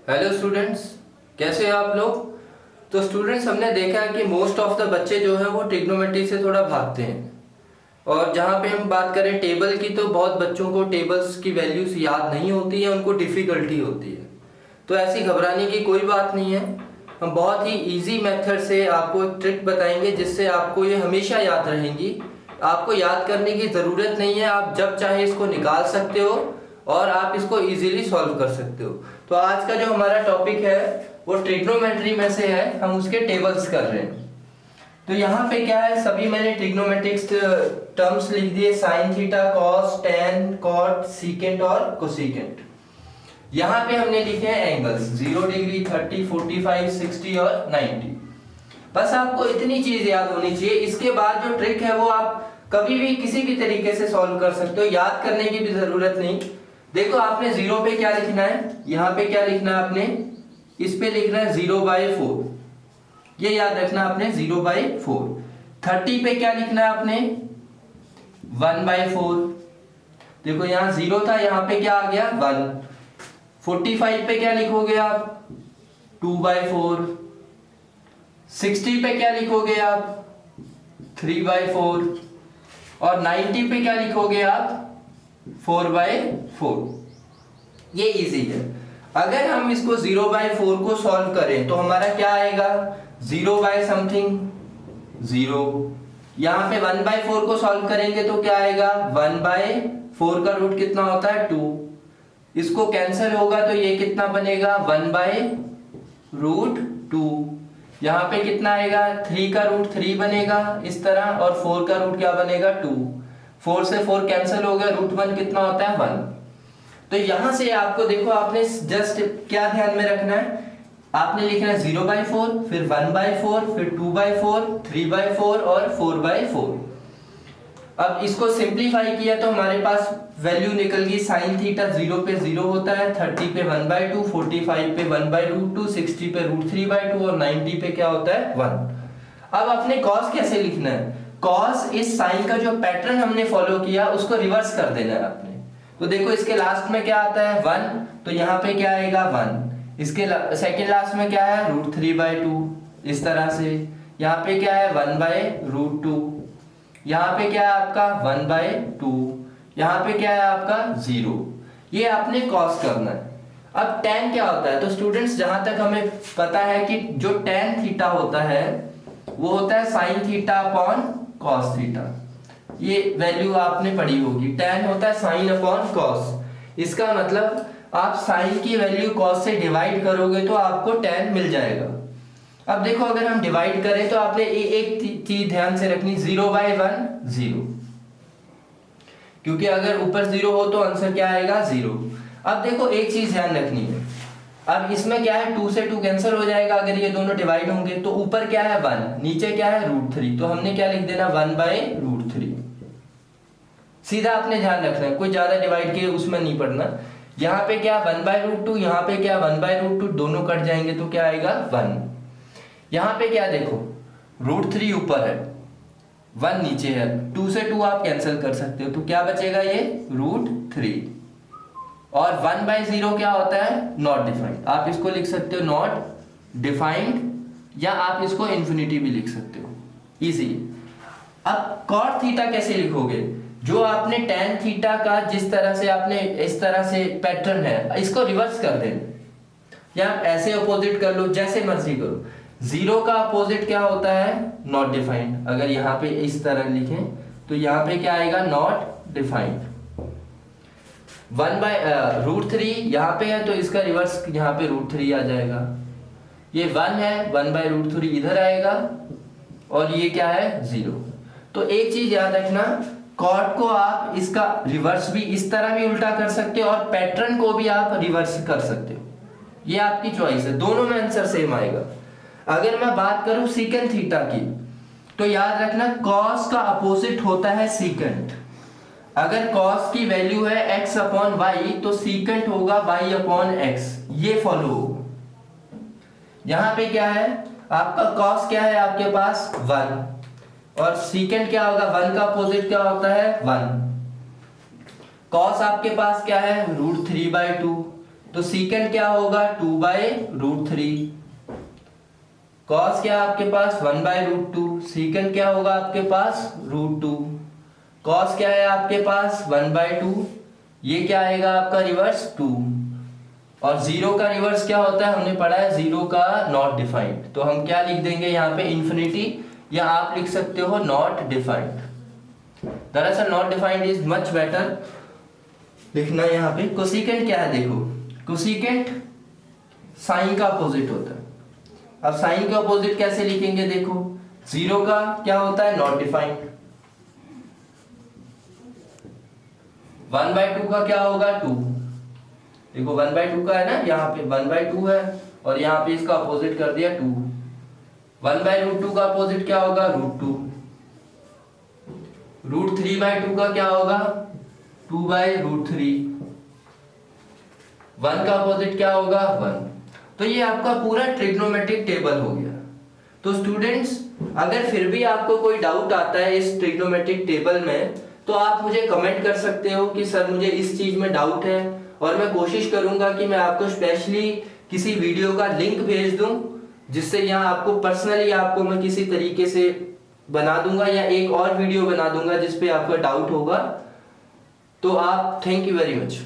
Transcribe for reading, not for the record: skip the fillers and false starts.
Hello students, कैसे हो आप लोग। तो स्टूडेंट्स, हमने देखा है कि मोस्ट ऑफ द बच्चे जो है वो ट्रिग्नोमेट्री से थोड़ा भागते हैं। और जहाँ पे हम बात करें टेबल की, तो बहुत बच्चों को टेबल्स की वैल्यूज याद नहीं होती है, उनको डिफ़िकल्टी होती है। तो ऐसी घबराने की कोई बात नहीं है। हम बहुत ही इजी मेथड से आपको एक ट्रिक बताएंगे जिससे आपको ये हमेशा याद रहेंगी। आपको याद करने की ज़रूरत नहीं है, आप जब चाहे इसको निकाल सकते हो और आप इसको इजीली सॉल्व कर सकते हो। तो आज का जो हमारा टॉपिक है वो ट्रिग्नोमेट्री में से है, हम उसके टेबल्स कर रहे हैं। तो यहाँ पे क्या है, सभी मैंने ट्रिग्नोमेट्रिक्स टर्म्स लिख दिए, sine theta, cos, tan, cot, secant और कोसीकेंट। यहाँ पे हमने लिखे हैं एंगल्स 0 डिग्री, 30, 45, 60 और 90। बस आपको इतनी चीज याद होनी चाहिए। इसके बाद जो ट्रिक है वो आप कभी भी किसी भी तरीके से सॉल्व कर सकते हो, याद करने की भी जरूरत नहीं। देखो, आपने 0 पे क्या लिखना है, यहाँ पे क्या लिखना है आपने, इस पे लिखना है 0/4, ये याद रखना आपने 0/4। 30 पे क्या लिखना है आपने, 1/4। देखो यहाँ 0 था, यहाँ पे क्या आ गया 1। 45 पे क्या लिखोगे आप, 2/4। 60 पे क्या लिखोगे आप, 3/4। और 90 पे क्या लिखोगे आप, 4/4। ये इजी है। अगर हम इसको 0/4 को सॉल्व करें तो हमारा क्या आएगा, 0 बाय समथिंग 0। यहाँ पे 1/4 को सॉल्व करेंगे तो क्या आएगा, 1/4 का रूट कितना होता है, 2। इसको कैंसिल होगा तो ये कितना बनेगा, 1/√2। यहाँ पे कितना आएगा, 3 का रूट 3 बनेगा इस तरह, और 4 का रूट क्या बनेगा, 2। 4 से 4 कैंसिल हो गया, √1 कितना होता है, 1। तो यहां से आपको देखो, आपने जस्ट क्या ध्यान में रखना है, आपने लिखना है 0/4, फिर 1/4, फिर 2/4, 3/4 और 4/4। अब इसको सिंप्लीफाई किया तो हमारे पास वैल्यू निकल गई, साइन थीटा 0 पे 0 होता है, 30 पे 1/2, 45 पे 1/√2, 60 पे √3/2 और 90 पे क्या होता है, 1। अब अपने कॉस कैसे लिखना है, कॉस इस साइन का जो पैटर्न हमने फॉलो किया उसको रिवर्स कर देना है आपने। तो देखो, इसके लास्ट में क्या आता है, 1, तो यहाँ पे क्या आएगा 1। इसके सेकेंड लास्ट में क्या है, √3/2, इस तरह से। यहाँ पे क्या है, 1/√2। यहाँ पे क्या है आपका 1/2। यहाँ पे क्या है आपका 0। ये आपने कॉस करना है। अब tan क्या होता है, तो स्टूडेंट्स जहां तक हमें पता है कि जो tan थीटा होता है वो होता है sin theta upon cos theta. ये वैल्यू आपने पढ़ी होगी, tan होता है sin अपॉन cos। इसका मतलब आप sin की वैल्यू cos से डिवाइड करोगे तो आपको tan मिल जाएगा। अब देखो, अगर हम डिवाइड करें तो आपने एक चीज ध्यान से रखनी, 0/1 0, क्योंकि अगर ऊपर 0 हो तो आंसर क्या आएगा, 0। अब देखो, एक चीज ध्यान रखनी है, अब इसमें क्या है, 2 से 2 कैंसिल हो जाएगा अगर ये दोनों डिवाइड होंगे। तो ऊपर क्या है 1, नीचे क्या है √3, तो हमने क्या लिख देना, 1/√3। सीधा आपने ध्यान रखना है, कोई ज्यादा डिवाइड के उसमें नहीं पढ़ना। यहाँ पे क्या 1/√2, यहाँ पे क्या 1/√2, दोनों कट जाएंगे तो क्या आएगा 1। यहाँ पे क्या देखो, √3 ऊपर है, 1 नीचे है, 2 से 2 आप कैंसिल कर सकते हो, तो क्या बचेगा ये √3। और 1/0 क्या होता है, नॉट डिफाइंड। आप इसको लिख सकते हो नॉट डिफाइंड, या आप इसको इन्फिनिटी भी लिख सकते हो, इजी। अब कॉट थीटा कैसे लिखोगे, जो आपने tan थीटा का जिस तरह से आपने इस तरह से पैटर्न है, इसको रिवर्स कर देना, या ऐसे अपोजिट कर लो, जैसे मर्जी करो। 0 का अपोजिट क्या होता है, नॉट डिफाइंड। अगर यहाँ पे इस तरह लिखें तो यहाँ पे क्या आएगा, नॉट डिफाइंड। 1/√3 यहाँ पे है तो इसका रिवर्स यहाँ पे √3 आ जाएगा। ये 1 है, 1/√3 इधर आएगा, और ये क्या है 0। तो एक चीज याद रखना, कॉट को आप इसका रिवर्स भी इस तरह भी उल्टा कर सकते हो, और पैटर्न को भी आप रिवर्स कर सकते हो, ये आपकी चॉइस है, दोनों में आंसर सेम आएगा। अगर मैं बात करूं सीकेंट थीटा की, तो याद रखना कॉस का अपोजिट होता है सीकेंट। अगर कॉस की वैल्यू है x अपॉन वाई, तो सीकेंट होगा y अपॉन x, ये फॉलो होगा। यहां पे क्या है आपका, कॉस क्या है आपके पास 1, और सीकेंट क्या होगा, 1 का अपोजिट क्या होता है 1। कॉस आपके पास क्या है √3/2, तो सीकेंट क्या होगा 2/√3। कॉस क्या है आपके पास 1/√2। सीकेंट क्या होगा आपके पास √2। कॉस क्या है आपके पास 1/2। ये क्या आएगा आपका रिवर्स 2। और जीरो का रिवर्स क्या होता है, हमने पढ़ा है जीरो का नॉट डिफाइंड। तो हम क्या लिख देंगे यहाँ पे इन्फिनिटी, या आप लिख सकते हो नॉट डिफाइंड। दरअसल not defined is much better लिखना। यहाँ पे कोसिकेंट क्या है, देखो कोसिकेंट साइन का अपोजिट होता है। अब साइन का अपोजिट कैसे लिखेंगे, देखो जीरो का क्या होता है नॉट डिफाइंड, 1/2 का क्या होगा 2। देखो 1/2 का है ना, यहाँ पे 1/2 है और यहाँ पे इसका अपोजिट कर दिया 2। 1/√2 का अपोजिट क्या होगा √2। √3/2 का क्या होगा 2/√3। 1 का अपोजिट क्या होगा 1। तो ये आपका पूरा ट्रिग्नोमेट्रिक टेबल हो गया। तो स्टूडेंट्स अगर फिर भी आपको कोई डाउट आता है इस ट्रिग्नोमेट्रिक टेबल में, तो आप मुझे कमेंट कर सकते हो कि सर मुझे इस चीज में डाउट है, और मैं कोशिश करूंगा कि मैं आपको स्पेशली किसी वीडियो का लिंक भेज दूं, जिससे यहाँ आपको पर्सनली आपको मैं किसी तरीके से बना दूंगा, या एक और वीडियो बना दूंगा जिसपे आपका डाउट होगा। तो आप थैंक यू वेरी मच।